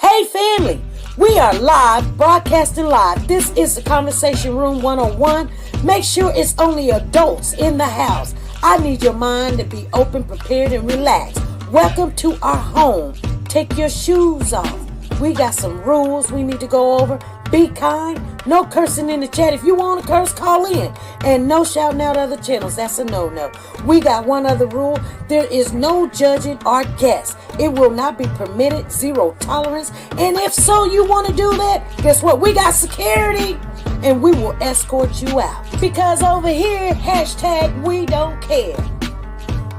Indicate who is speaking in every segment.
Speaker 1: Hey family, we are live, broadcasting live. This is the Conversation Room 101. Make sure it's only adults in the house. I need your mind to be open, prepared, and relaxed. Welcome to our home. Take your shoes off. We got some rules we need to go over. Be kind. No cursing in the chat. If you want to curse, call in. And no shouting out other channels. That's a no-no. We got one other rule. There is no judging our guests. It will not be permitted. Zero tolerance. And if so, you want to do that, guess what? We got security. And we will escort you out. Because over here, hashtag we don't care.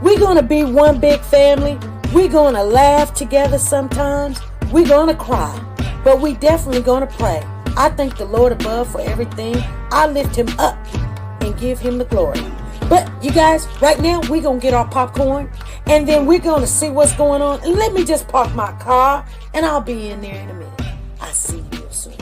Speaker 1: We're going to be one big family. We're going to laugh together sometimes. We're going to cry. But we definitely going to pray. I thank the Lord above for everything. I lift him up and give him the glory. But you guys, right now we're going to get our popcorn and then we're going to see what's going on. And let me just park my car and I'll be in there in a minute. I'll see you real soon.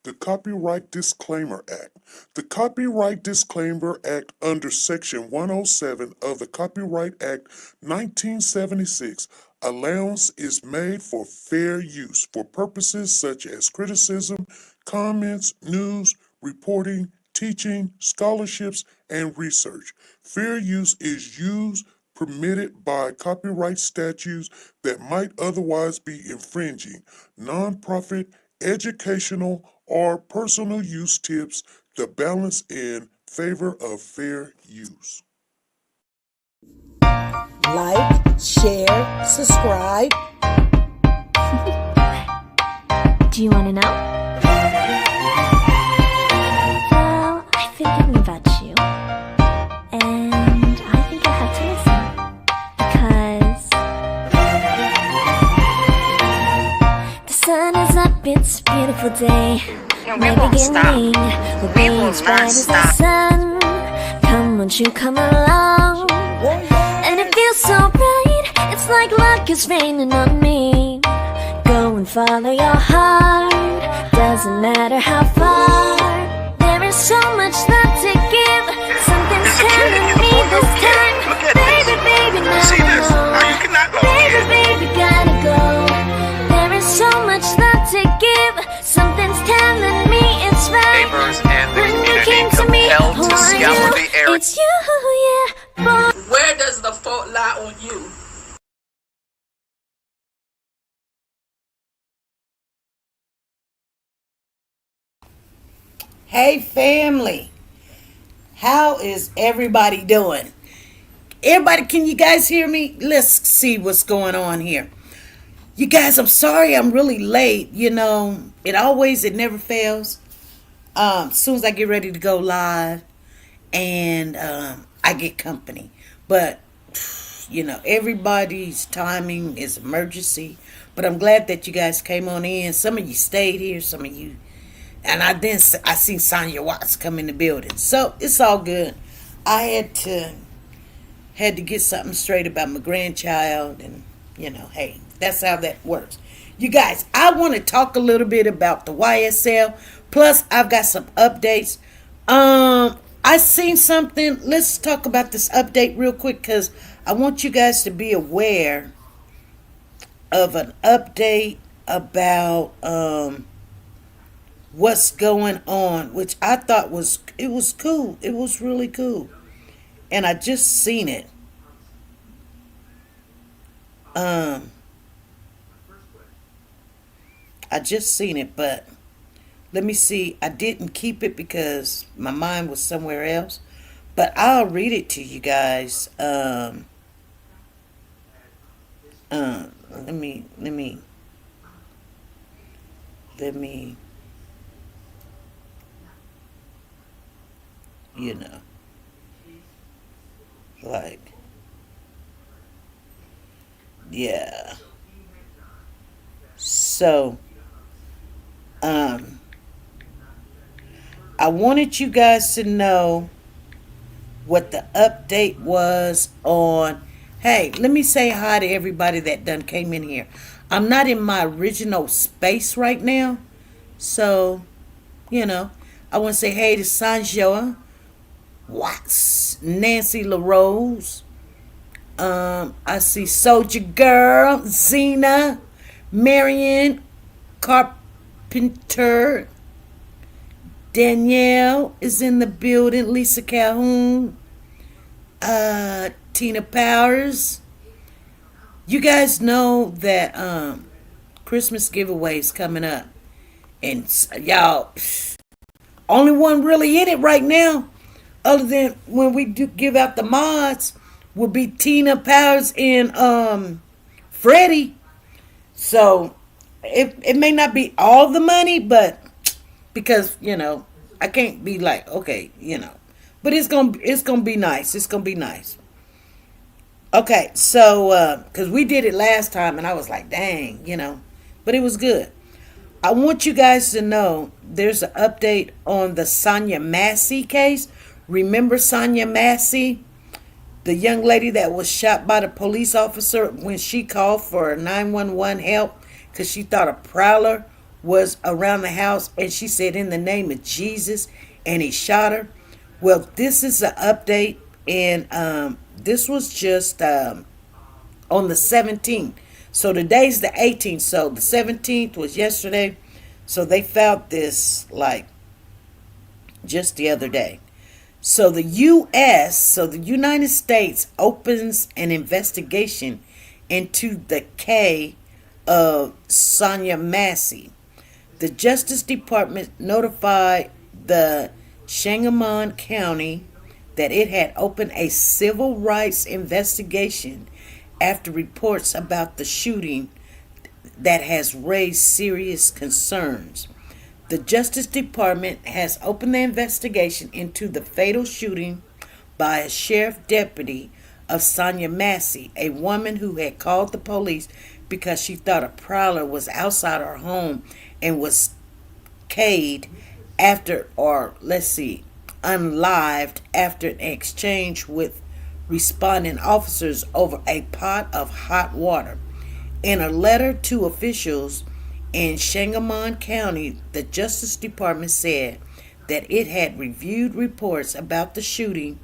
Speaker 2: The Copyright Disclaimer Act. The Copyright Disclaimer Act under Section 107 of the Copyright Act 1976, allowance is made for fair use for purposes such as criticism, comments, news, reporting, teaching, scholarships, and research. Fair use is used permitted by copyright statutes that might otherwise be infringing. Nonprofit, educational, or personal use tips the balance in favor of fair use.
Speaker 1: Like, share, subscribe.
Speaker 3: Do you want to know? Well, I've been thinking about you, and I think I have to listen, because the sun is up, it's a beautiful day. My beginning will be as bright as the sun. Come, won't you come along? And it feels so right, it's like luck is raining on me. Go and follow your heart, doesn't matter how far. There is so much love to give. Something's telling me this time. Baby, baby, now
Speaker 4: See this?
Speaker 3: I
Speaker 4: Now
Speaker 3: know.
Speaker 4: you cannot go
Speaker 3: Baby,
Speaker 4: again.
Speaker 3: baby, gotta go. There is so much love to give. Something's telling me it's right.
Speaker 4: Neighbors and the
Speaker 3: When you
Speaker 4: community
Speaker 3: came to me,
Speaker 4: compelled
Speaker 3: who
Speaker 4: to
Speaker 3: are
Speaker 4: scour
Speaker 3: you?
Speaker 4: the area.
Speaker 3: It's you, yeah, boy.
Speaker 5: Where does the fault lie on you?
Speaker 1: Hey family, how is everybody doing? Everybody, can you guys hear me? Let's see what's going on here. You guys, I'm sorry I'm really late. You know, it never fails. As soon as I get ready to go live and I get company. But, you know, everybody's timing is emergency. But I'm glad that you guys came on in. Some of you stayed here, some of you. And I seen Sonya Watts come in the building. So it's all good. I had to get something straight about my grandchild, and you know, hey, that's how that works. You guys, I want to talk a little bit about the YSL. Plus, I've got some updates. I seen something. Let's talk about this update real quick because I want you guys to be aware of an update about what's going on, which I thought was cool. It was really cool. And I just seen it. I just seen it, but let me see. I didn't keep it because my mind was somewhere else. But I'll read it to you guys. Let me you know, like, yeah. So, I wanted you guys to know what the update was on. Hey, let me say hi to everybody that done came in here. I'm not in my original space right now, so You know, I want to say hey to Sanjoa, Watts, Nancy LaRose. I see Soldier Girl, Zena, Marion Carpenter, Danielle is in the building, Lisa Calhoun, Tina Powers. You guys know that Christmas giveaways coming up, and y'all, only one really in it right now, other than when we do give out the mods, will be Tina Powers and Freddie. So it may not be all the money, but because I can't be like, okay, but it's gonna be nice. It's gonna be nice. Okay, so because we did it last time, and I was like, dang, but it was good. I want you guys to know there's an update on the Sonia Massey case. Remember Sonia Massey, the young lady that was shot by the police officer when she called for 911 help because she thought a prowler was around the house, and she said in the name of Jesus, and he shot her. Well, this is an update, and this was just on the 17th. So today's the 18th. So the 17th was yesterday. So they found this like just the other day. So the the United States opens an investigation into the K of Sonia Massey. The Justice Department notified the Sangamon County that it had opened a civil rights investigation after reports about the shooting that has raised serious concerns. The Justice Department has opened the investigation into the fatal shooting by a sheriff deputy of Sonia Massey, a woman who had called the police because she thought a prowler was outside her home and was K'd after, or let's see, unlived after an exchange with responding officers over a pot of hot water. In a letter to officials in Sangamon County, the Justice Department said that it had reviewed reports about the shooting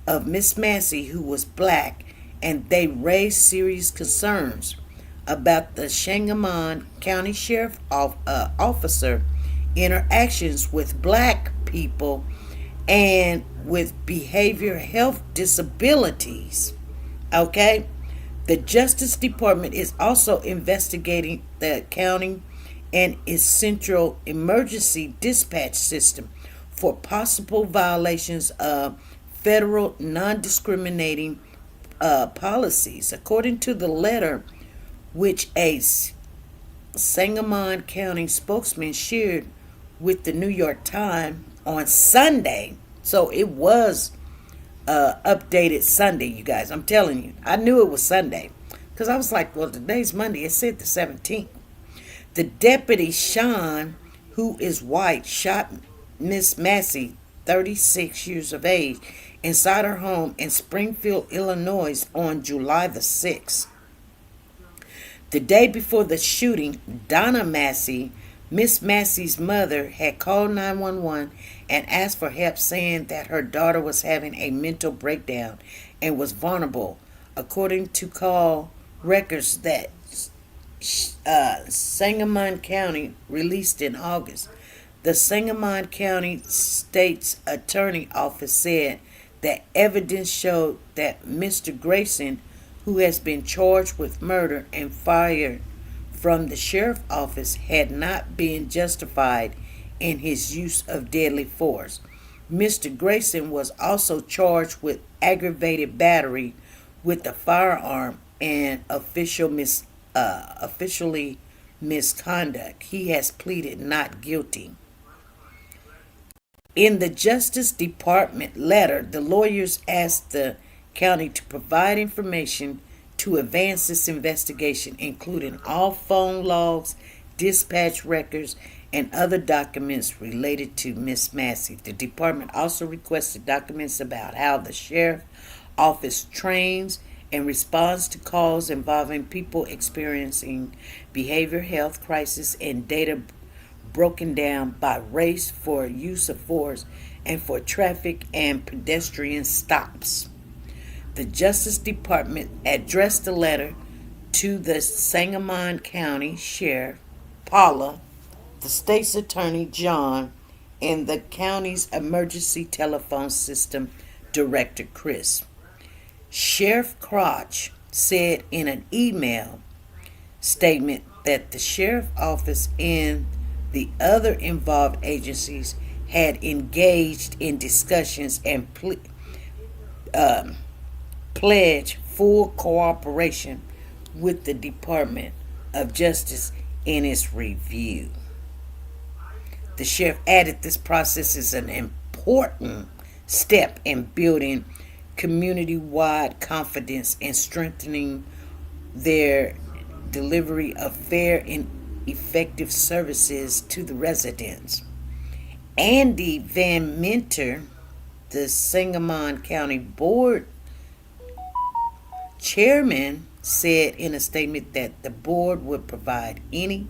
Speaker 1: of Miss Massey, who was black, and they raised serious concerns about the Sangamon County Sheriff officer interactions with black people and with behavior health disabilities. Okay? The Justice Department is also investigating the county and its central emergency dispatch system for possible violations of federal non-discriminating policies. According to the letter which a Sangamon County spokesman shared with the New York Times on Sunday, so it was updated Sunday, you guys. I'm telling you, I knew it was Sunday because I was like, well, today's Monday. It said the 17th. The deputy, Sean, who is white, shot Miss Massey, 36 years of age, inside her home in Springfield, Illinois on July the 6th. The day before the shooting, Donna Massey, Miss Massey's mother, had called 911 and asked for help, saying that her daughter was having a mental breakdown and was vulnerable, according to call records that Sangamon County released in August. The Sangamon County State's Attorney Office said that evidence showed that Mr. Grayson, who has been charged with murder and fired from the sheriff's office, had not been justified in his use of deadly force. Mr. Grayson was also charged with aggravated battery with a firearm and officially misconduct. He has pleaded not guilty. In the Justice Department letter, the lawyers asked the county to provide information to advance this investigation, including all phone logs, dispatch records, and other documents related to Miss Massey. The department also requested documents about how the sheriff's office trains and responds to calls involving people experiencing behavioral health crisis and data broken down by race for use of force and for traffic and pedestrian stops. The Justice Department addressed the letter to the Sangamon County Sheriff, Paula, the state's attorney, John, and the county's emergency telephone system director, Chris. Sheriff Crotch said in an email statement that the sheriff's office and the other involved agencies had engaged in discussions and pledged full cooperation with the Department of Justice in its review. The sheriff added this process is an important step in building community-wide confidence and strengthening their delivery of fair and effective services to the residents. Andy Van Minter, the Sangamon County Board chairman, said in a statement that the board would provide any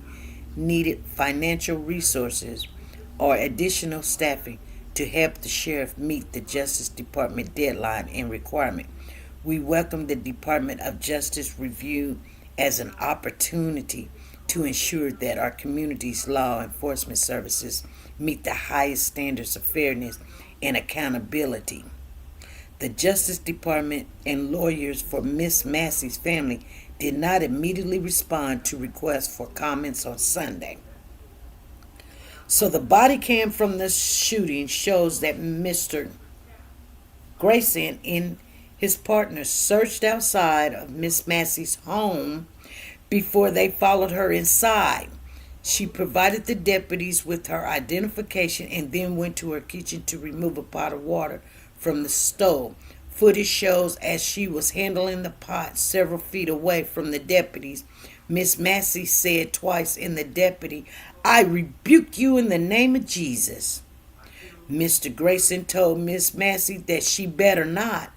Speaker 1: needed financial resources or additional staffing to help the sheriff meet the Justice Department deadline and requirement. We welcome the Department of Justice review as an opportunity to ensure that our community's law enforcement services meet the highest standards of fairness and accountability. The Justice Department and lawyers for Miss Massey's family did not immediately respond to requests for comments on Sunday. So the body cam from the shooting shows that Mr. Grayson and his partner searched outside of Miss Massey's home before they followed her inside. She provided the deputies with her identification and then went to her kitchen to remove a pot of water from the stove. Footage shows as she was handling the pot several feet away from the deputies. Miss Massey said twice in the deputy, "I rebuke you in the name of Jesus." Mr. Grayson told Miss Massey that she better not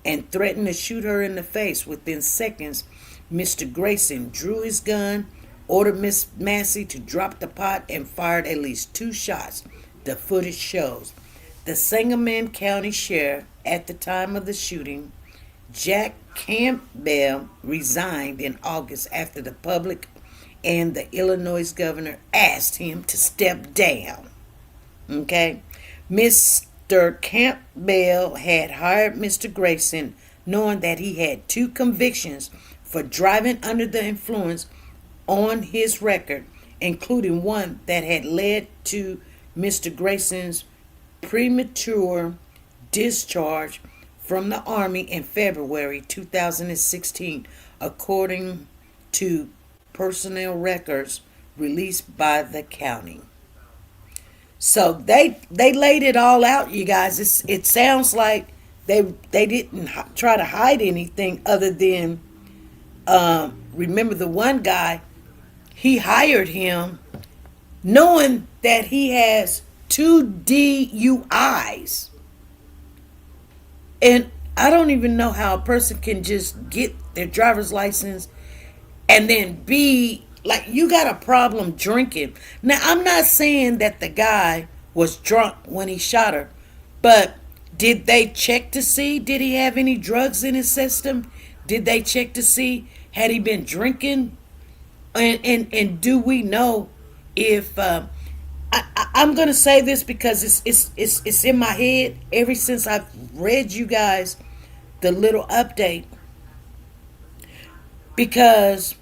Speaker 1: and threatened to shoot her in the face. Within seconds, Mr. Grayson drew his gun, ordered Miss Massey to drop the pot, and fired at least 2 shots, the footage shows. The Sangamon County Sheriff at the time of the shooting, Jack Campbell, resigned in August after the public and the Illinois governor asked him to step down. Okay? Mr. Campbell had hired Mr. Grayson knowing that he had 2 convictions for driving under the influence on his record, including one that had led to Mr. Grayson's premature discharge from the Army in February 2016, according to personnel records released by the county. So they laid it all out, you guys. It sounds like they didn't try to hide anything other than remember the one guy, he hired him knowing that he has 2 DUIs. And I don't even know how a person can just get their driver's license and then be like, you got a problem drinking. Now, I'm not saying that the guy was drunk when he shot her, but did they check to see, did he have any drugs in his system? Did they check to see, had he been drinking? And do we know if I'm gonna say this because it's in my head ever since I've read you guys the little update, because,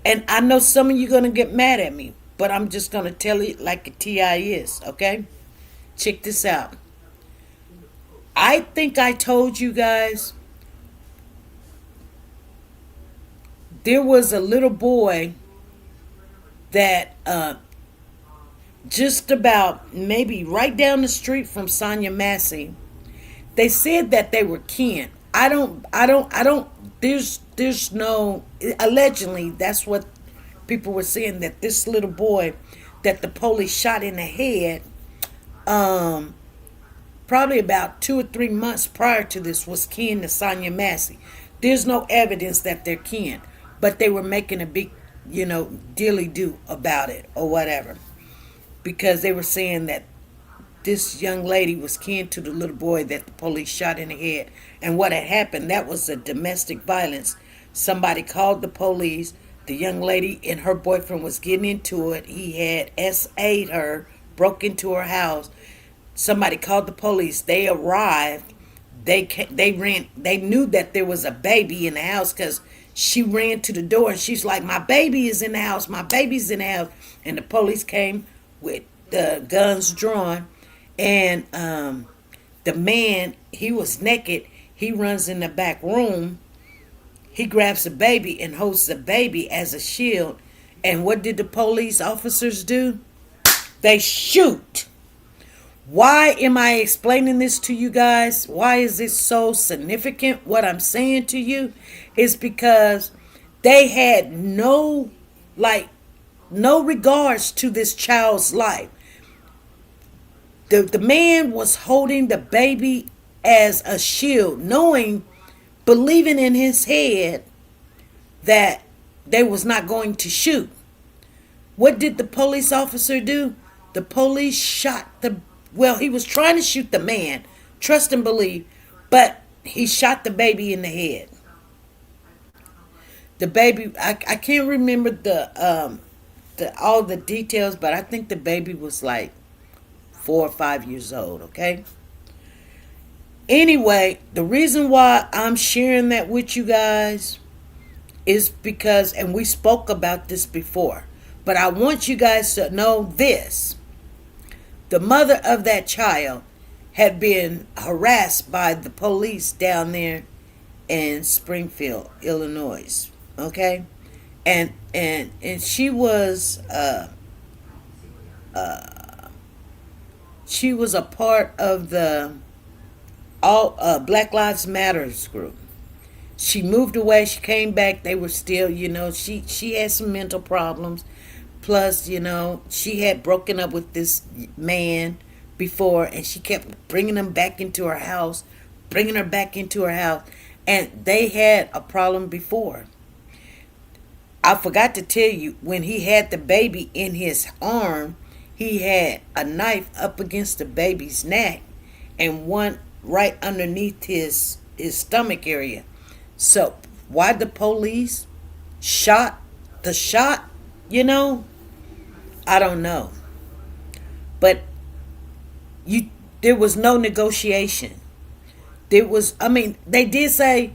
Speaker 1: and I know some of you gonna get mad at me, but I'm just gonna tell it like a TI is, okay? Check this out. I think I told you guys there was a little boy that just about maybe right down the street from Sonia Massey. They said that they were kin. I don't, there's no, allegedly, that's what people were saying, that this little boy that the police shot in the head, probably about 2 or 3 months prior to this, was kin to Sonia Massey. There's no evidence that they're kin, but they were making a big dilly do about it or whatever, because they were saying that this young lady was kin to the little boy that the police shot in the head. And what had happened, that was a domestic violence. Somebody called the police. The young lady and her boyfriend was getting into it. He had SA'd her, broke into her house. Somebody called the police. They arrived. They ran. They knew that there was a baby in the house because she ran to the door and she's like, "My baby is in the house. My baby's in the house." And the police came with the guns drawn. And the man, he was naked. He runs in the back room. He grabs the baby and holds the baby as a shield. And what did the police officers do? They shoot. Why am I explaining this to you guys? Why is this so significant? What I'm saying to you is because they had no regards to this child's life. The man was holding the baby as a shield, believing in his head that they was not going to shoot. What did the police officer do? The police shot he was trying to shoot the man, trust and believe, but he shot the baby in the head. The baby, I can't remember all the details, but I think the baby was like 4 or 5 years old, okay? Anyway, the reason why I'm sharing that with you guys is because, and we spoke about this before, but I want you guys to know this. The mother of that child had been harassed by the police down there in Springfield, Illinois, okay? And she was a part of the Black Lives Matters group. She moved away. She came back. They were still, she had some mental problems. Plus, she had broken up with this man before, and she kept bringing him back into her house, bringing her back into her house. And they had a problem before. I forgot to tell you, when he had the baby in his arm, he had a knife up against the baby's neck and one right underneath his stomach area. So why the police shot the shot, I don't know. But there was no negotiation. They did say,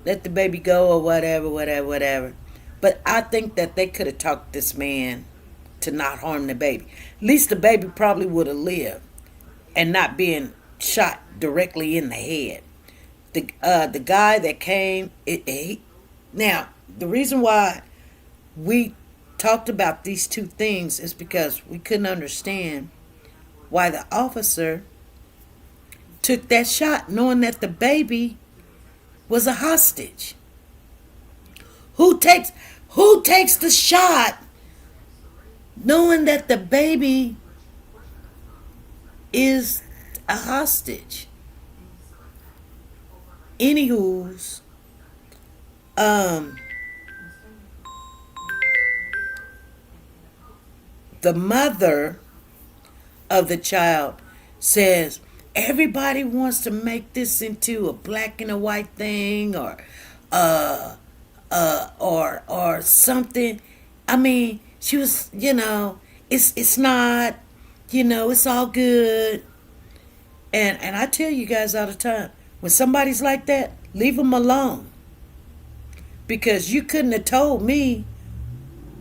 Speaker 1: let the baby go or whatever. But I think that they could have talked this man to not harm the baby. At least the baby probably would have lived and not being shot directly in the head. The guy that came, now, the reason why we talked about these two things is because we couldn't understand why the officer took that shot knowing that the baby was a hostage. Who takes the shot knowing that the baby is a hostage? Anywho's, the mother of the child says everybody wants to make this into a black and a white thing or something. She was, it's not, it's all good. And I tell you guys all the time, when somebody's like that, leave them alone. Because you couldn't have told me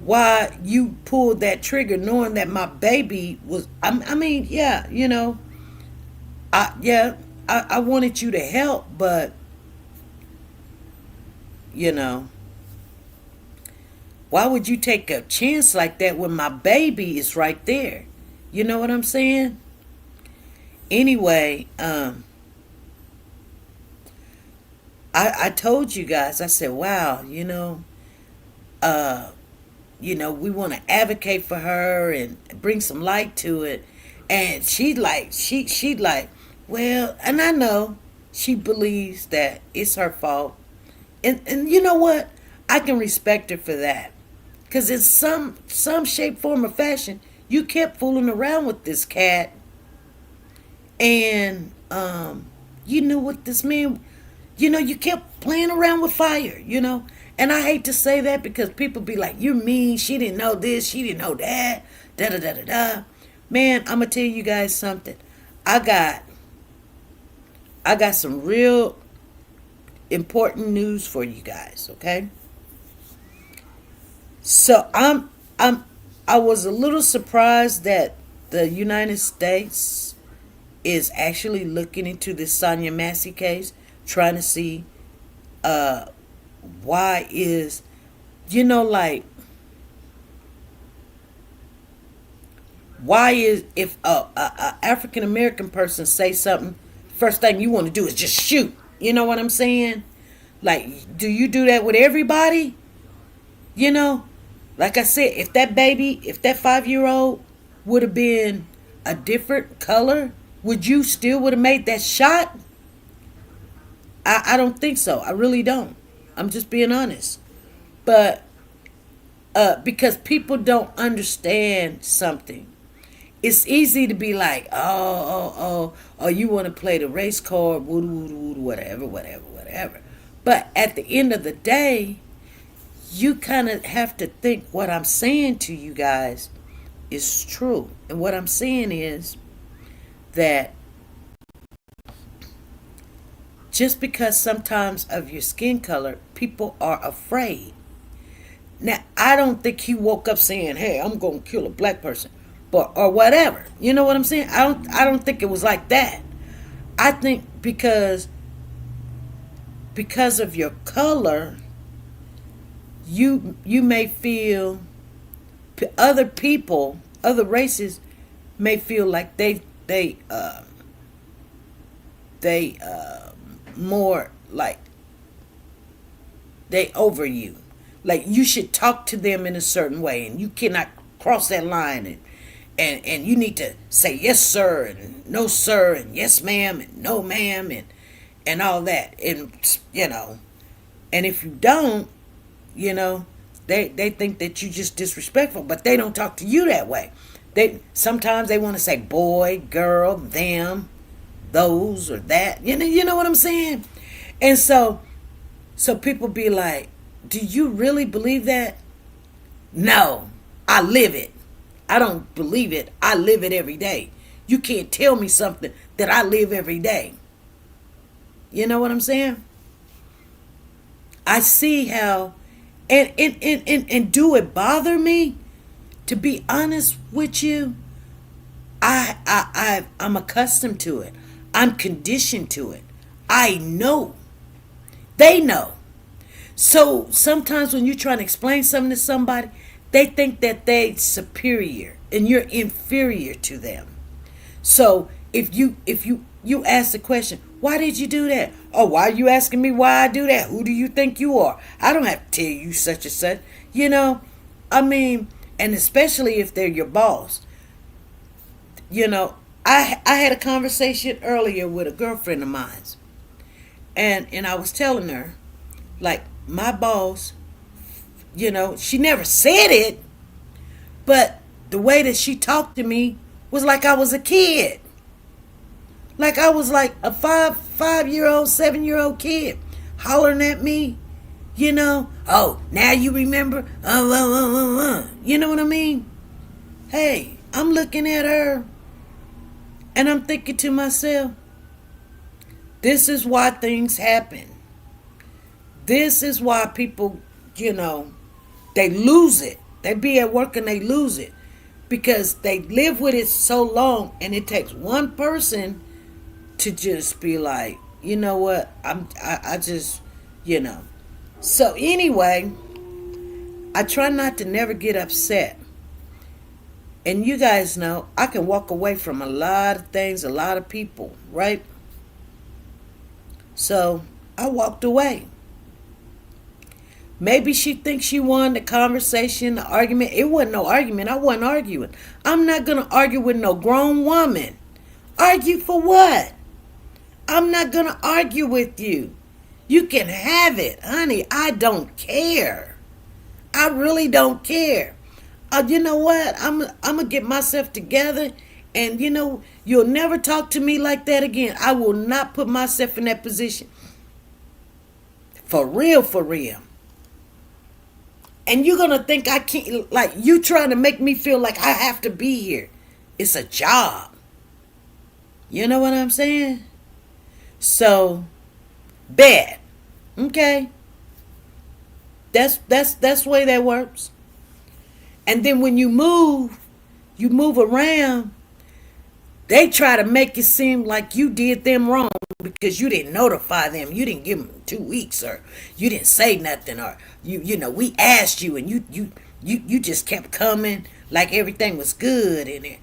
Speaker 1: why you pulled that trigger knowing that my baby was, I wanted you to help, but, why would you take a chance like that when my baby is right there? You know what I'm saying? Anyway, I told you guys, I said, wow, we want to advocate for her and bring some light to it. And she'd like, well, and I know she believes that it's her fault. And you know what? I can respect her for that. Because in some shape, form, or fashion, you kept fooling around with this cat. And you knew what this man, you kept playing around with fire. And I hate to say that because people be like, you're mean, she didn't know this, she didn't know that, da-da-da-da-da. Man, I'm going to tell you guys something. I got some real important news for you guys, okay? So I was a little surprised that the United States is actually looking into this Sonia Massey case, trying to see why is, why is, if a African American person say something, first thing you want to do is just shoot. You know what I'm saying? Like, do you do that with everybody? Like I said, if that 5-year-old would have been a different color, would you still would have made that shot? I don't think so. I really don't. I'm just being honest. But because people don't understand something. It's easy to be like, oh, you want to play the race card, whatever. But at the end of the day, you kind of have to think what I'm saying to you guys is true. And what I'm saying is that just because sometimes of your skin color, people are afraid. Now, I don't think he woke up saying, hey, I'm going to kill a black person. Or whatever. You know what I'm saying? I don't think it was like that. I think because of your color, you may feel, other people, other races may feel like they more like they over you. Like you should talk to them in a certain way, and you cannot cross that line, and you need to say yes sir and no sir and yes ma'am and no ma'am and all that. And and if you don't, they think that you just disrespectful, but they don't talk to you that way. Sometimes they want to say boy, girl, them, those or that. You know what I'm saying? And so people be like, do you really believe that? No, I live it. I don't believe it. I live it every day. You can't tell me something that I live every day. You know what I'm saying? I see how, and do it bother me? To be honest with you, I'm accustomed to it. I'm conditioned to it. I know. They know. So sometimes when you're trying to explain something to somebody, they think that they're superior and you're inferior to them. So if you ask the question, why did you do that? Oh, why are you asking me why I do that? Who do you think you are? I don't have to tell you such and such. I mean, and especially if they're your boss. I had a conversation earlier with a girlfriend of mine. And I was telling her, like, my boss, she never said it, but the way that she talked to me was like I was a kid. Like I was like a 5-year-old, 7-year-old kid hollering at me, oh, now you remember? You know what I mean? Hey, I'm looking at her and I'm thinking to myself, this is why things happen. This is why people, they lose it. They be at work and they lose it because they live with it so long, and it takes one person to just be like, you know what, I just, So anyway, I try not to never get upset. And you guys know I can walk away from a lot of things, a lot of people, right? So I walked away. Maybe she thinks she won the conversation, the argument. It wasn't no argument. I wasn't arguing. I'm not going to argue with no grown woman. Argue for what? I'm not going to argue with you. You can have it, honey. I don't care. I really don't care. You know what? I'm gonna get myself together, and you'll never talk to me like that again. I will not put myself in that position. For real, for real. And you're gonna think I can't, like, you trying to make me feel like I have to be here. It's a job. You know what I'm saying? So, bad. Okay. That's the way that works. And then when you move around, they try to make it seem like you did them wrong because you didn't notify them. You didn't give them 2 weeks, or you didn't say nothing, or we asked you and you just kept coming like everything was good in it.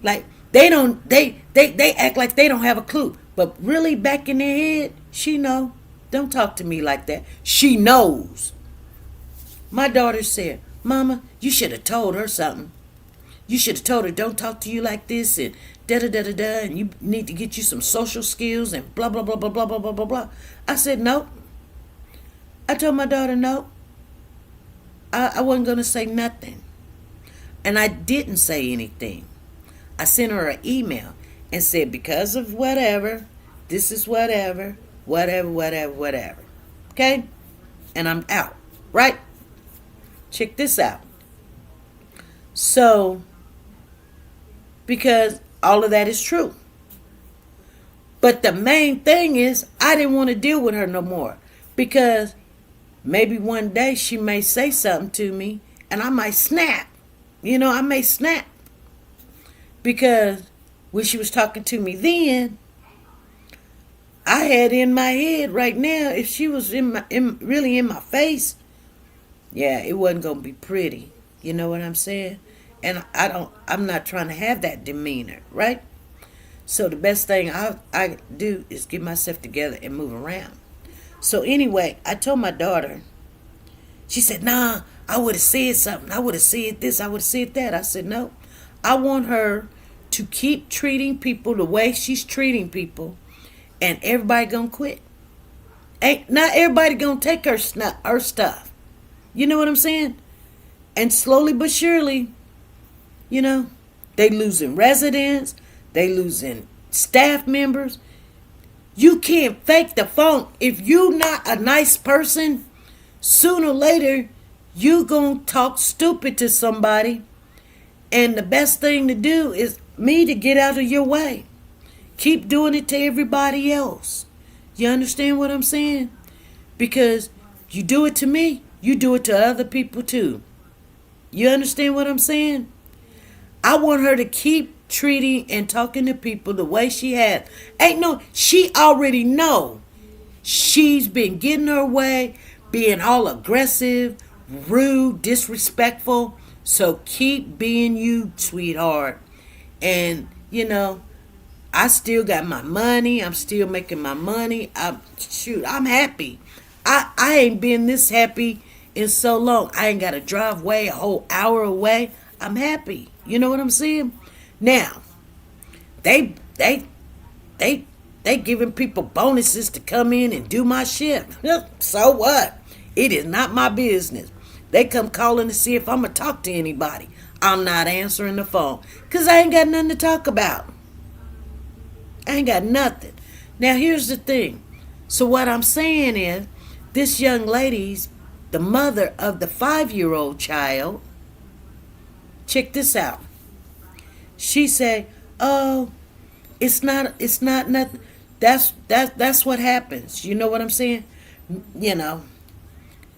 Speaker 1: Like they act like they don't have a clue. But really back in their head, she know. Don't talk to me like that. She knows. My daughter said, "Mama, you should have told her something. You should have told her, don't talk to you like this, and da-da-da-da-da, and you need to get you some social skills, and blah, blah, blah, blah, blah, blah, blah, blah, blah." I said, "No." I told my daughter, no. I wasn't going to say nothing. And I didn't say anything. I sent her an email and said, because of whatever, this is whatever, whatever. Okay? And I'm out. Right? Check this out. So, because all of that is true. But the main thing is, I didn't want to deal with her no more. Because maybe one day she may say something to me and I might snap. I may snap. Because when she was talking to me then, I had in my head right now, if she was really in my face, yeah, it wasn't going to be pretty. You know what I'm saying? And I'm not trying to have that demeanor, right? So the best thing I do is get myself together and move around. So anyway, I told my daughter, she said, "Nah, I would have said something. I would have said this. I would have said that." I said, "No, I want her to keep treating people the way she's treating people, and everybody gonna quit. Ain't not everybody gonna take her stuff. You know what I'm saying? And slowly but surely, they losing residents, they losing staff members. You can't fake the funk. If you not a nice person, sooner or later, you gonna talk stupid to somebody. And the best thing to do is me to get out of your way. Keep doing it to everybody else. You understand what I'm saying? Because you do it to me, you do it to other people too. You understand what I'm saying? I want her to keep treating and talking to people the way she had. She already know. She's been getting her way, being all aggressive, rude, disrespectful. So keep being you, sweetheart. And, I still got my money. I'm still making my money. I'm happy. I ain't been this happy in so long. I ain't got to drive away a whole hour away. I'm happy. You know what I'm saying? Now, they giving people bonuses to come in and do my shift. So what? It is not my business. They come calling to see if I'm going to talk to anybody. I'm not answering the phone because I ain't got nothing to talk about. I ain't got nothing. Now, here's the thing. So what I'm saying is, this young lady's the mother of the 5-year-old child. Check this out. She said, "Oh, it's not nothing." That's what happens. You know what I'm saying?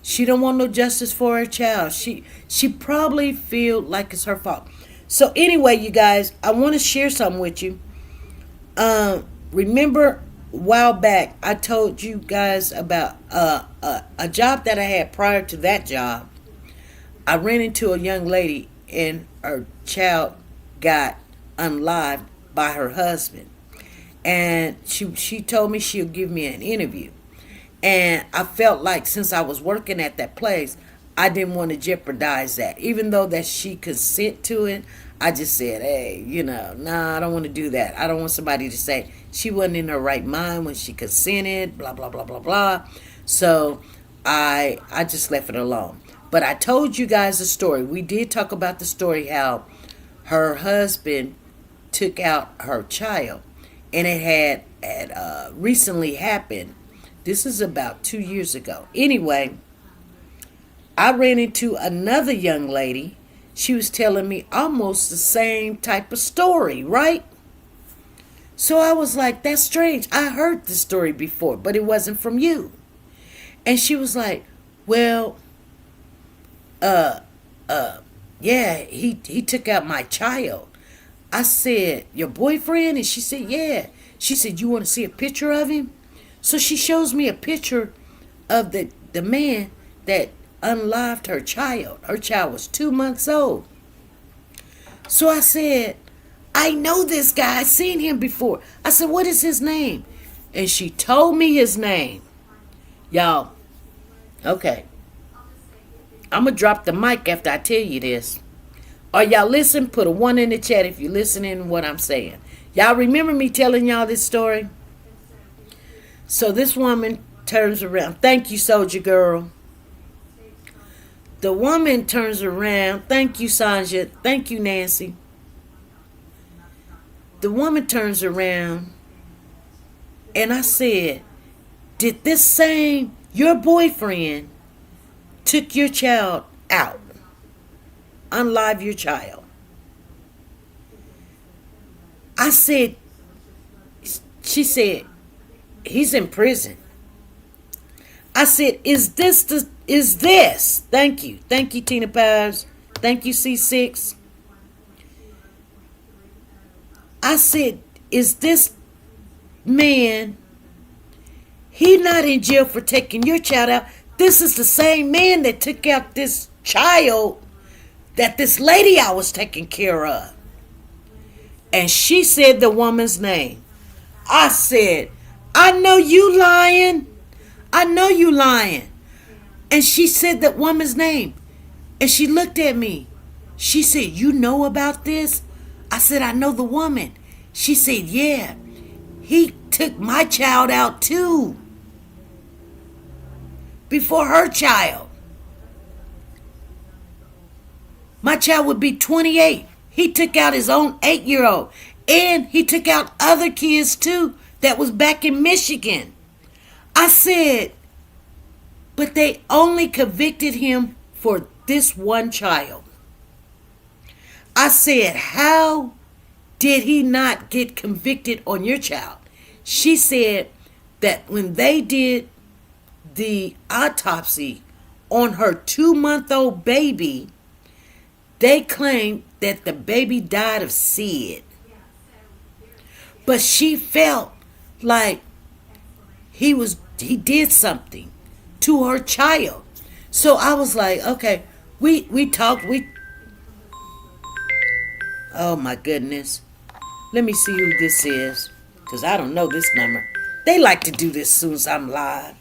Speaker 1: She don't want no justice for her child. She probably feel like it's her fault. So anyway, you guys, I want to share something with you. Remember a while back I told you guys about a job that I had prior to that job. I ran into a young lady and her child got unlived by her husband. And she told me she'll give me an interview. And I felt like since I was working at that place, I didn't want to jeopardize that. Even though that she consent to it, I just said, hey, nah, I don't want to do that. I don't want somebody to say she wasn't in her right mind when she consented, blah, blah, blah, blah, blah. So I just left it alone. But I told you guys the story. We did talk about the story how her husband took out her child. And it had recently happened. This is about 2 years ago. Anyway, I ran into another young lady. She was telling me almost the same type of story, right? So I was like, that's strange. I heard this story before, but it wasn't from you. And she was like, well, yeah, he took out my child. I said, your boyfriend? And she said, yeah. She said, you want to see a picture of him? So she shows me a picture of the man that unlived her child. Her child was 2 months old. So I said, I know this guy. I've seen him before. I said, what is his name? And she told me his name. Y'all, okay. I'm going to drop the mic after I tell you this. Are y'all listening? Put a 1 in the chat if you're listening to what I'm saying. Y'all remember me telling y'all this story? So this woman turns around. Thank you, Soldier Girl. The woman turns around. Thank you, Sanja. Thank you, Nancy. The woman turns around. And I said, did this same, your boyfriend, took your child out? Unlive your child. I said, she said, he's in prison. I said, is this, thank you, Tina Pies, thank you, C6. I said, is this man, he not in jail for taking your child out? This is the same man that took out this child that this lady I was taking care of. And she said the woman's name. I said, I know you lying. I know you lying. And she said that woman's name. And she looked at me. She said, you know about this? I said, I know the woman. She said, yeah. He took my child out too. Before her child. My child would be 28. He took out his own 8-year-old. And he took out other kids too that was back in Michigan. I said, but they only convicted him for this one child. I said, how did he not get convicted on your child? She said that when they did the autopsy on her 2-month-old baby, they claimed that the baby died of SID. But she felt like he did something to her child. So I was like, okay, we talked, oh my goodness. Let me see who this is, because I don't know this number. They like to do this as soon as I'm live.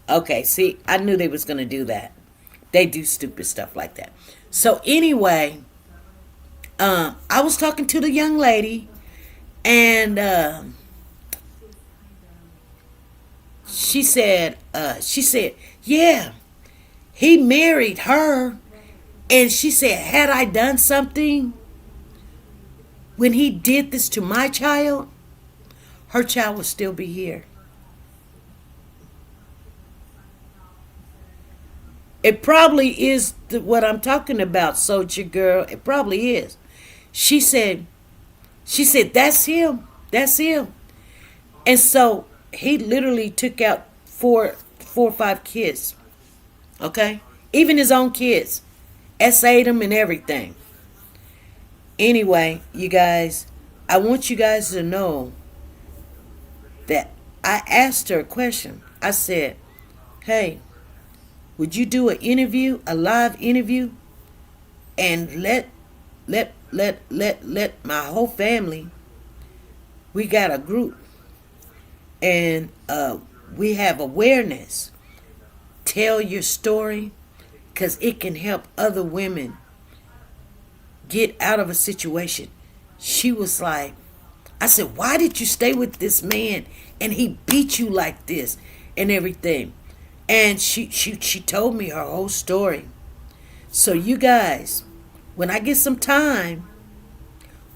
Speaker 1: Okay, see, I knew they was going to do that. They do stupid stuff like that. So anyway, I was talking to the young lady, and she said, yeah, he married her. And she said, had I done something when he did this to my child, her child would still be here. It probably is what I'm talking about, Soldier Girl. It probably is. She said, that's him. That's him. And so he literally took out four or five kids. Okay? Even his own kids. Essayed them and everything. Anyway, you guys, I want you guys to know that I asked her a question. I said, hey, Would you do an interview, a live interview, and let my whole family, we got a group, and we have awareness. Tell your story, because it can help other women get out of a situation. She was like, I said, why did you stay with this man and he beat you like this and everything? And she told me her whole story. So you guys, when I get some time,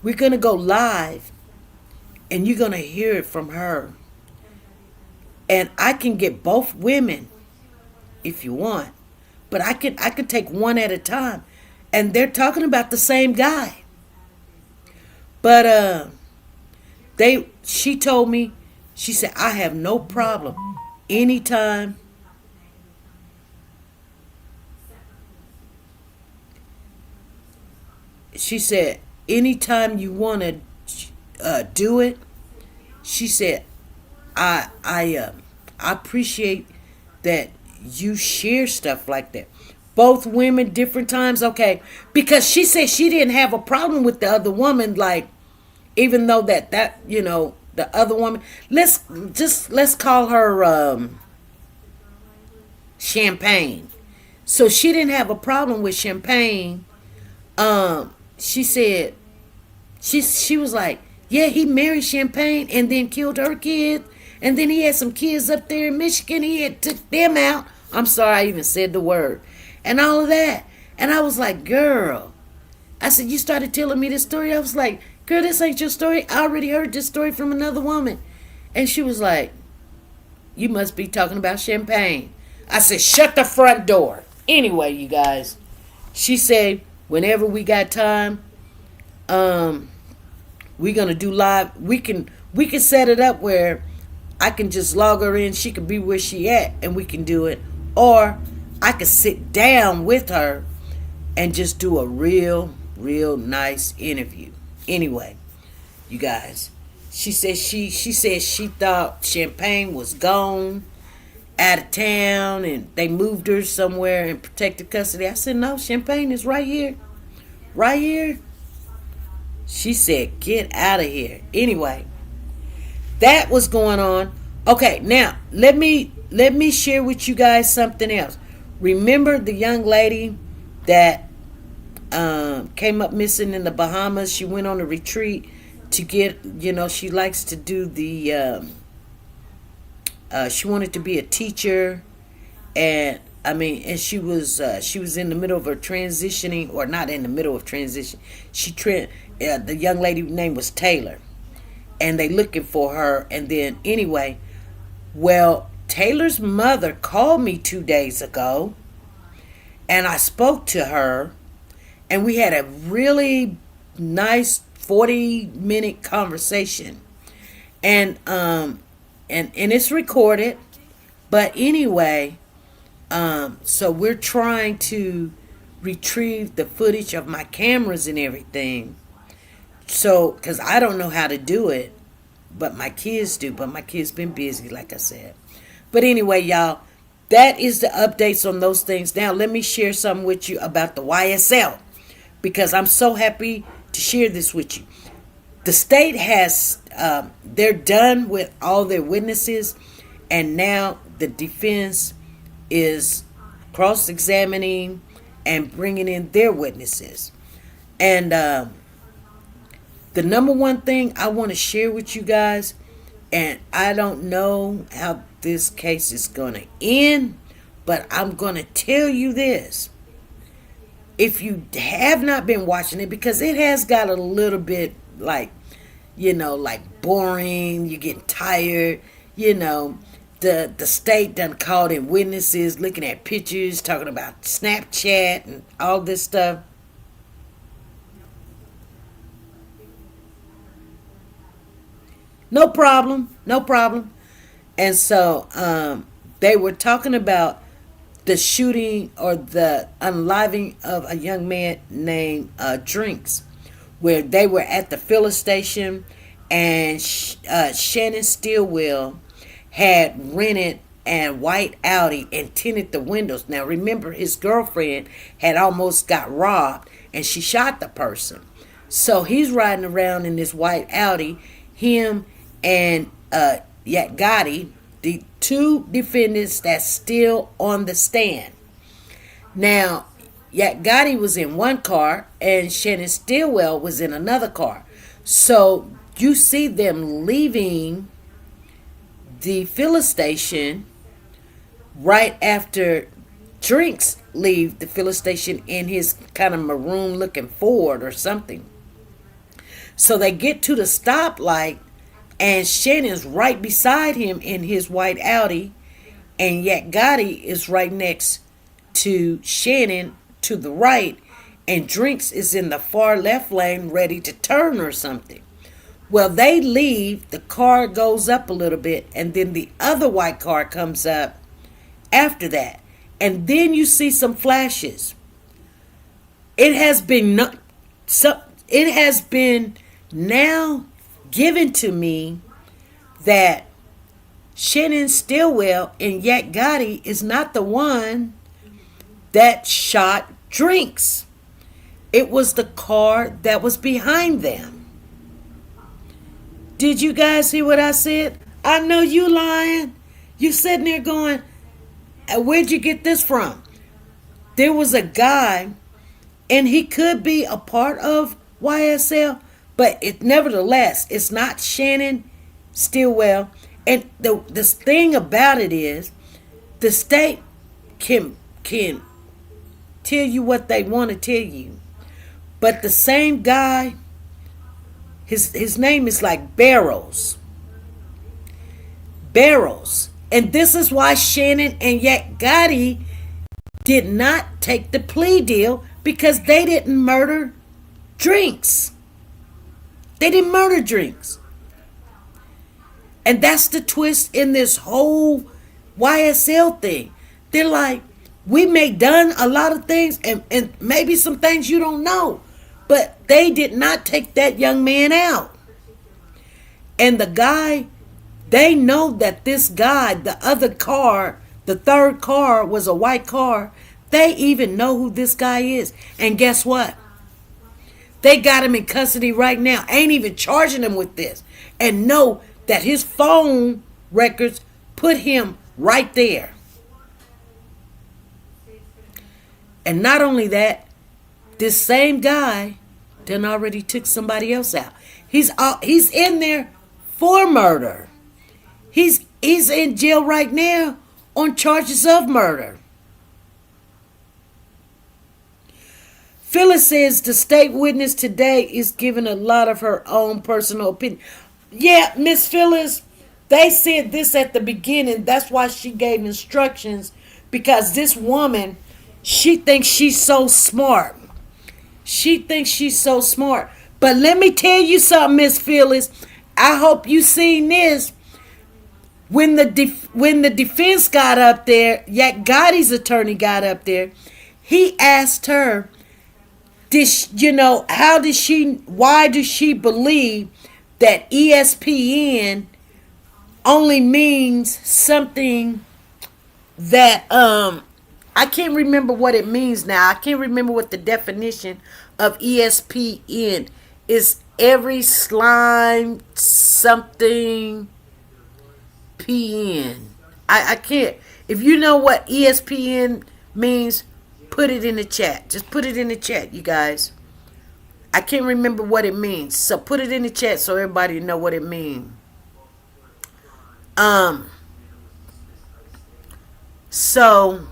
Speaker 1: we're going to go live and you're going to hear it from her. And I can get both women if you want, but I could take one at a time, and they're talking about the same guy. But she told me, she said, I have no problem anytime she said anytime you want to do it. She said, I appreciate that you share stuff like that. Both women, different times, okay. Because she said she didn't have a problem with the other woman, like, even though that the other woman, let's call her Champagne. So she didn't have a problem with Champagne. She said she was like, yeah, he married Champagne and then killed her kids. And then he had some kids up there in Michigan. He had took them out. I'm sorry I even said the word. And all of that. And I was like, girl. I said, you started telling me this story. I was like, girl, this ain't your story. I already heard this story from another woman. And she was like, you must be talking about Champagne. I said, shut the front door. Anyway, you guys. She said, whenever we got time, we're going to do live. We can set it up where I can just log her in. She can be where she at, and we can do it. Or I could sit down with her and just do a real nice interview. Anyway, you guys, she said she thought Champagne was gone, out of town, and they moved her somewhere in protective custody. I said, no, Champagne is right here. Right here. She said, get out of here. Anyway, that was going on. Okay, now let me share with you guys something else. Remember the young lady that came up missing in the Bahamas? She went on a retreat to get, she likes to do the, she wanted to be a teacher, and she was in the middle of her transitioning, or not in the middle of transition. The young lady name was Taylor. And they looking for her. And then anyway, well, Taylor's mother called me 2 days ago, and I spoke to her, and we had a really nice 40-minute conversation, and it's recorded. But anyway, so we're trying to retrieve the footage of my cameras and everything. So, because I don't know how to do it, but my kids do. But my kids been busy, like I said. But anyway, y'all, that is the updates on those things. Now, let me share something with you about the YSL, because I'm so happy to share this with you. The state has, they're done with all their witnesses, and now the defense is cross-examining and bringing in their witnesses. And the number one thing I want to share with you guys, and I don't know how this case is going to end, but I'm going to tell you this. If you have not been watching it, because it has got a little bit like boring, you're getting tired, the state done called in witnesses, looking at pictures, talking about Snapchat and all this stuff. No problem. And so they were talking about the shooting or the unaliving of a young man named Drinks, where they were at the filler station, and Shannon Stillwell had rented and white Audi and tinted the windows. Now remember, his girlfriend had almost got robbed and she shot the person. So he's riding around in this white Audi, him and Yak Gotti, the two defendants that's still on the stand. Now, Yak Gotti was in one car and Shannon Stillwell was in another car. So you see them leaving the filling station right after Drinks leave the filling station in his kind of maroon looking Ford or something. So they get to the stoplight and Shannon's right beside him in his white Audi, and Yak Gotti is right next to Shannon to the right, and Drinks is in the far left lane ready to turn or something. Well, they leave, the car goes up a little bit, and then the other white car comes up after that. And then you see some flashes. It has been now given to me that Shannon Stillwell and Yak Gotti is not the one that shot Drinks. It was the car that was behind them. Did you guys hear what I said? I know you lying. You sitting there going, where'd you get this from? There was a guy, and he could be a part of YSL, but nevertheless, it's not Shannon Stillwell. And the thing about it is, the state can tell you what they want to tell you. But the same guy, his name is like Barrows. And this is why Shannon and Yak Gotti did not take the plea deal, because they didn't murder Drinks. They didn't murder Drinks. And that's the twist in this whole YSL thing. They're like, we may done a lot of things and maybe some things you don't know, but they did not take that young man out. And the guy, they know that this guy, the other car, the third car was a white car. They even know who this guy is. And guess what? They got him in custody right now. Ain't even charging him with this. And know that his phone records put him right there. And not only that, this same guy done already took somebody else out. He's in there for murder. He's in jail right now on charges of murder. Phyllis says the state witness today is giving a lot of her own personal opinion. Yeah, Miss Phyllis, they said this at the beginning. That's why she gave instructions, because this woman, she thinks she's so smart. But let me tell you something, Miss Phyllis. I hope you seen this. When the defense got up there, Yak Gotti's attorney got up there, he asked her, why does she believe that ESPN only means something that, I can't remember what it means now. I can't remember what the definition of ESPN is. Every slime something PN. I can't. If you know what ESPN means, put it in the chat. Just put it in the chat, you guys. I can't remember what it means. So put it in the chat so everybody know what it means. So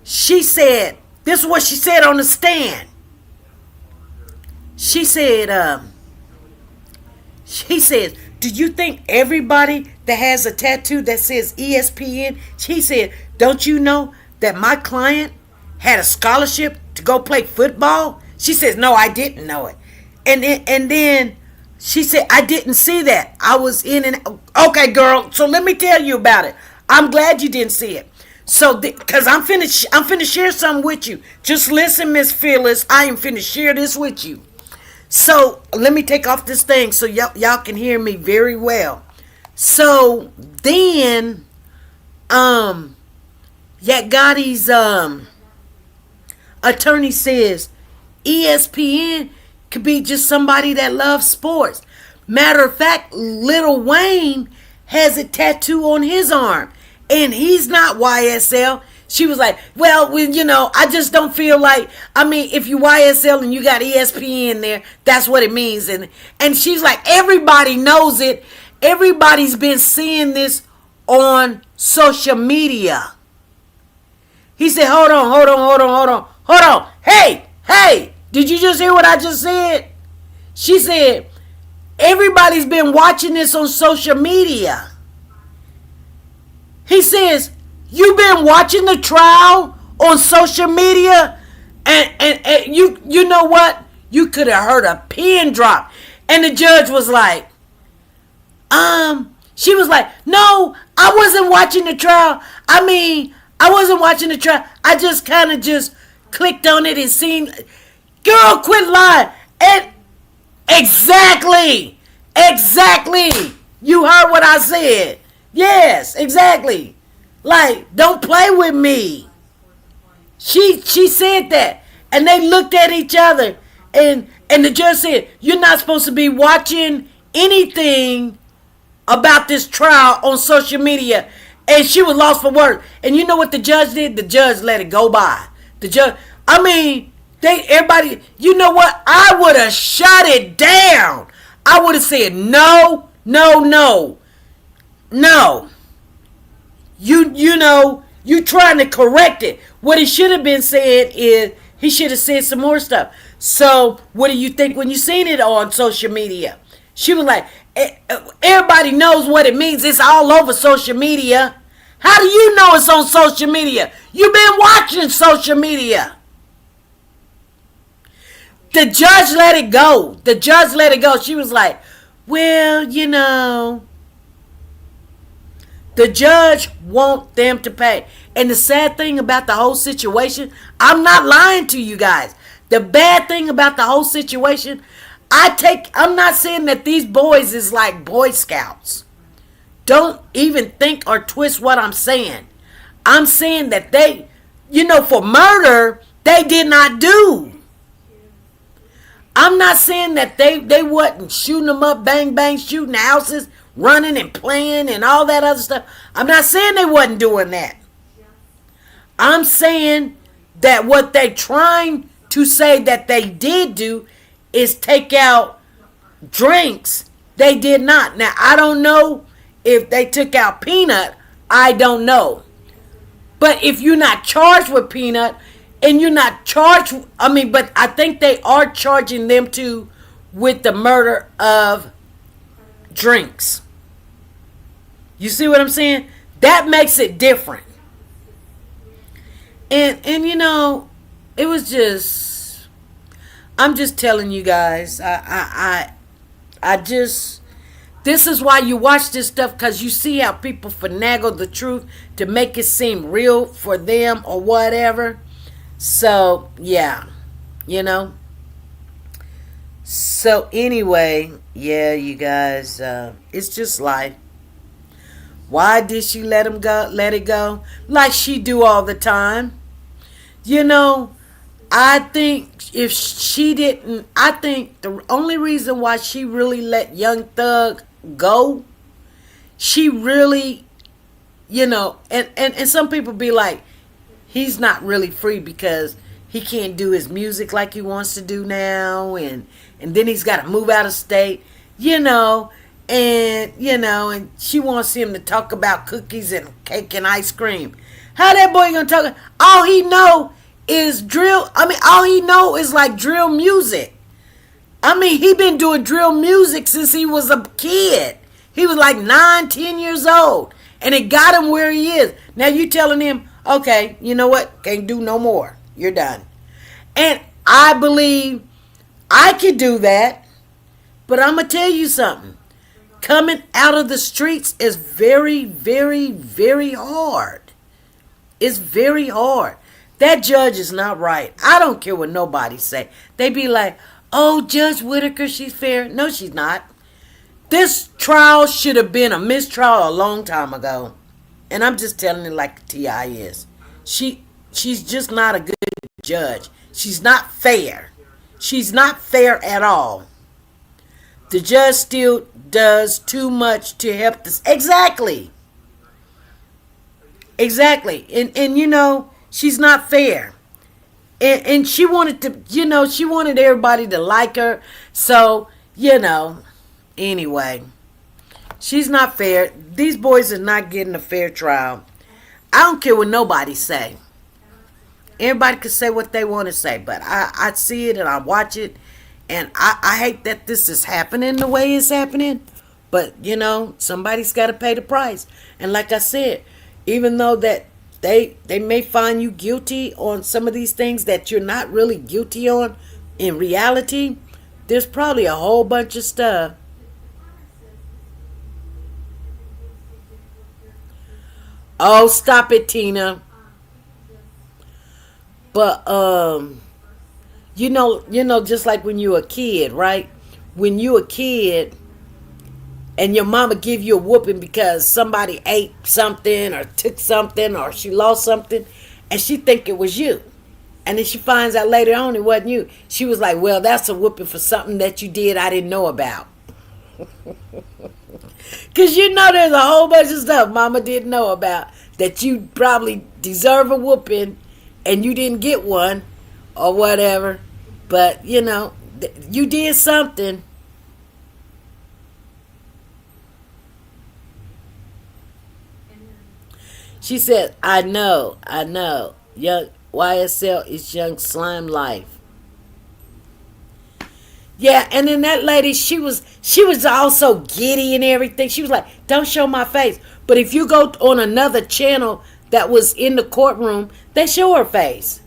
Speaker 1: she said, this is what she said on the stand. She said, do you think everybody that has a tattoo that says ESPN? She said, don't you know that my client had a scholarship to go play football? She says, no, I didn't know it. And then she said, I didn't see that. I was in and okay, girl. So let me tell you about it. I'm glad you didn't see it. So, because I'm finna share something with you. Just listen, Miss Phyllis. I am finna share this with you. So, let me take off this thing so y'all can hear me very well. So, then, Yet Gotti's attorney says ESPN could be just somebody that loves sports. Matter of fact, Lil Wayne has a tattoo on his arm, and he's not YSL. She was like, well, I just don't feel like, if you YSL and you got ESPN there, that's what it means. And she's like, everybody knows it. Everybody's been seeing this on social media. He said, hold on. Hey, did you just hear what I just said? She said, everybody's been watching this on social media. He says, you've been watching the trial on social media, and you know what? You could have heard a pin drop. And the judge was like, she was like, no, I wasn't watching the trial. I wasn't watching the trial. I just kind of just clicked on it and seen. Girl, quit lying. And exactly. You heard what I said. Yes, exactly. Like, don't play with me. She said that. And they looked at each other. And the judge said, you're not supposed to be watching anything about this trial on social media. And she was lost for words. And you know what the judge did? The judge let it go by. The judge, everybody, you know what? I would have shut it down. I would have said, no. You trying to correct it. What he should have been said is, he should have said some more stuff. So, what do you think when you seen it on social media? She was like, everybody knows what it means. It's all over social media. How do you know it's on social media? You've been watching social media. The judge let it go. She was like, well, the judge want them to pay. And the sad thing about the whole situation, I'm not lying to you guys. The bad thing about the whole situation, I'm not saying that these boys is like Boy Scouts. Don't even think or twist what I'm saying. I'm saying that they, for murder, they did not do. I'm not saying that they wasn't shooting them up, bang, bang, shooting houses, running and playing and all that other stuff. I'm not saying they wasn't doing that. I'm saying that what they trying to say that they did do is take out drinks. They did not. Now, I don't know if they took out Peanut. I don't know. But if you're not charged with Peanut, and you're not charged, but I think they are charging them too with the murder of drinks. You see what I'm saying? That makes it different. And it was just, I'm just telling you guys, this is why you watch this stuff, because you see how people finagle the truth to make it seem real for them or whatever. So, yeah, So, anyway, yeah, you guys, it's just life. Why did she let it go? Like she do all the time. I think if she didn't, I think the only reason why she really let Young Thug go, she really, and some people be like, he's not really free because he can't do his music like he wants to do now, and then he's got to move out of state, and she wants him to talk about cookies and cake and ice cream. How that boy gonna talk? All he know is drill. All he know is like drill music. He been doing drill music since he was a kid. He was like 9, 10 years old, and it got him where he is. Now you telling him, okay, you know what? Can't do no more. You're done. And I believe I could do that, but I'm gonna tell you something. Coming out of the streets is very, very, very hard. It's very hard. That judge is not right. I don't care what nobody say. They be like, oh, Judge Whitaker, she's fair. No, she's not. This trial should have been a mistrial a long time ago. And I'm just telling it like T.I. is. She's just not a good judge. She's not fair. She's not fair at all. The judge still does too much to help this. Exactly. Exactly. And you know, she's not fair. And she wanted to, you know, she wanted everybody to like her. So, you know, anyway, she's not fair. These boys are not getting a fair trial. I don't care what nobody say. Everybody can say what they want to say, but I see it and I watch it, and I hate that this is happening the way it's happening. But, you know, somebody's got to pay the price. And like I said, even though that they may find you guilty on some of these things that you're not really guilty on, in reality, there's probably a whole bunch of stuff. Oh, stop it, Tina. But you know, just like when you a kid, right? When you a kid and your mama give you a whooping because somebody ate something or took something or she lost something, and she think it was you, and then she finds out later on it wasn't you. She was like, well, that's a whooping for something that you did I didn't know about. Because you know there's a whole bunch of stuff mama didn't know about that you probably deserve a whooping and you didn't get one or whatever. But, you know, you did something. She said, I know. Young YSL is young slime life. Yeah, and then that lady, she was also giddy and everything. She was like, don't show my face. But if you go on another channel that was in the courtroom, they show her face.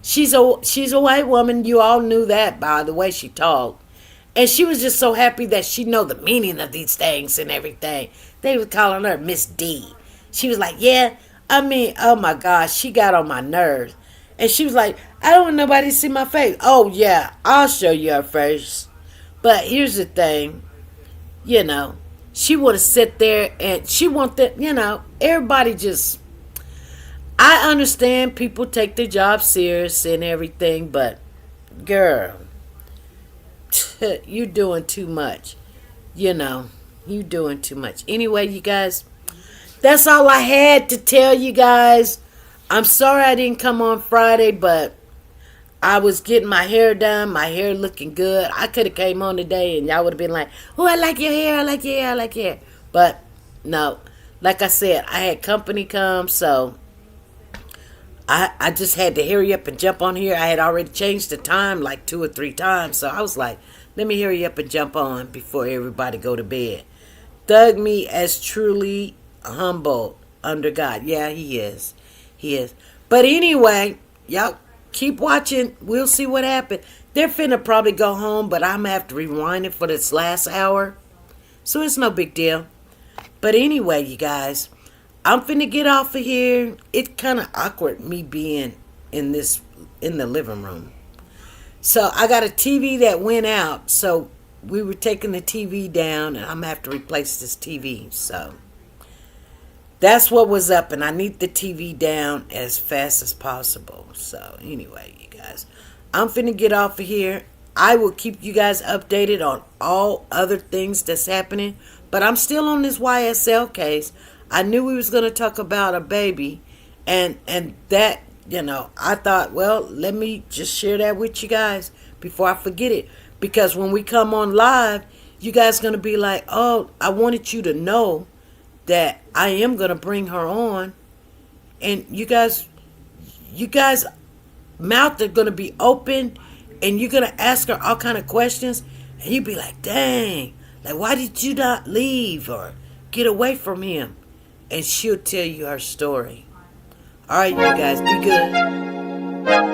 Speaker 1: She's a white woman. You all knew that by the way she talked. And she was just so happy that she know the meaning of these things and everything. They were calling her Miss D. She was like, yeah, I mean, oh my gosh, she got on my nerves. And she was like, I don't want nobody to see my face. Oh, yeah, I'll show you her face. But here's the thing. You know, she would have sit there and she wanted, you know, everybody just... I understand people take their job serious and everything, but, girl, you're doing too much. You know, you doing too much. Anyway, you guys, that's all I had to tell you guys. I'm sorry I didn't come on Friday, but I was getting my hair done. My hair looking good. I could have came on today and y'all would have been like, oh, I like your hair. I like your hair. I like your hair. But no, like I said, I had company come, so I just had to hurry up and jump on here. I had already changed the time like 2 or 3 times, so I was like, let me hurry up and jump on before everybody go to bed. Thug me as truly humble under God. Yeah, he is. He is. But anyway, y'all keep watching. We'll see what happens. They're finna probably go home, but I'm going to have to rewind it for this last hour. So it's no big deal. But anyway, you guys, I'm finna get off of here. It's kind of awkward me being in the living room. So I got a TV that went out. So we were taking the TV down, and I'm going to have to replace this TV. So that's what was up, and I need the TV down as fast as possible. So anyway, you guys, I'm finna get off of here. I will keep you guys updated on all other things that's happening, but I'm still on this YSL case. I knew we was going to talk about a baby, and that, you know, I thought, well, let me just share that with you guys before I forget it, because when we come on live, you guys going to be like, oh, I wanted you to know that I am going to bring her on, and you guys mouth are going to be open, and you're going to ask her all kind of questions, and you'd be like, dang, like, why did you not leave or get away from him? And she'll tell you her story. All right, you guys, be good.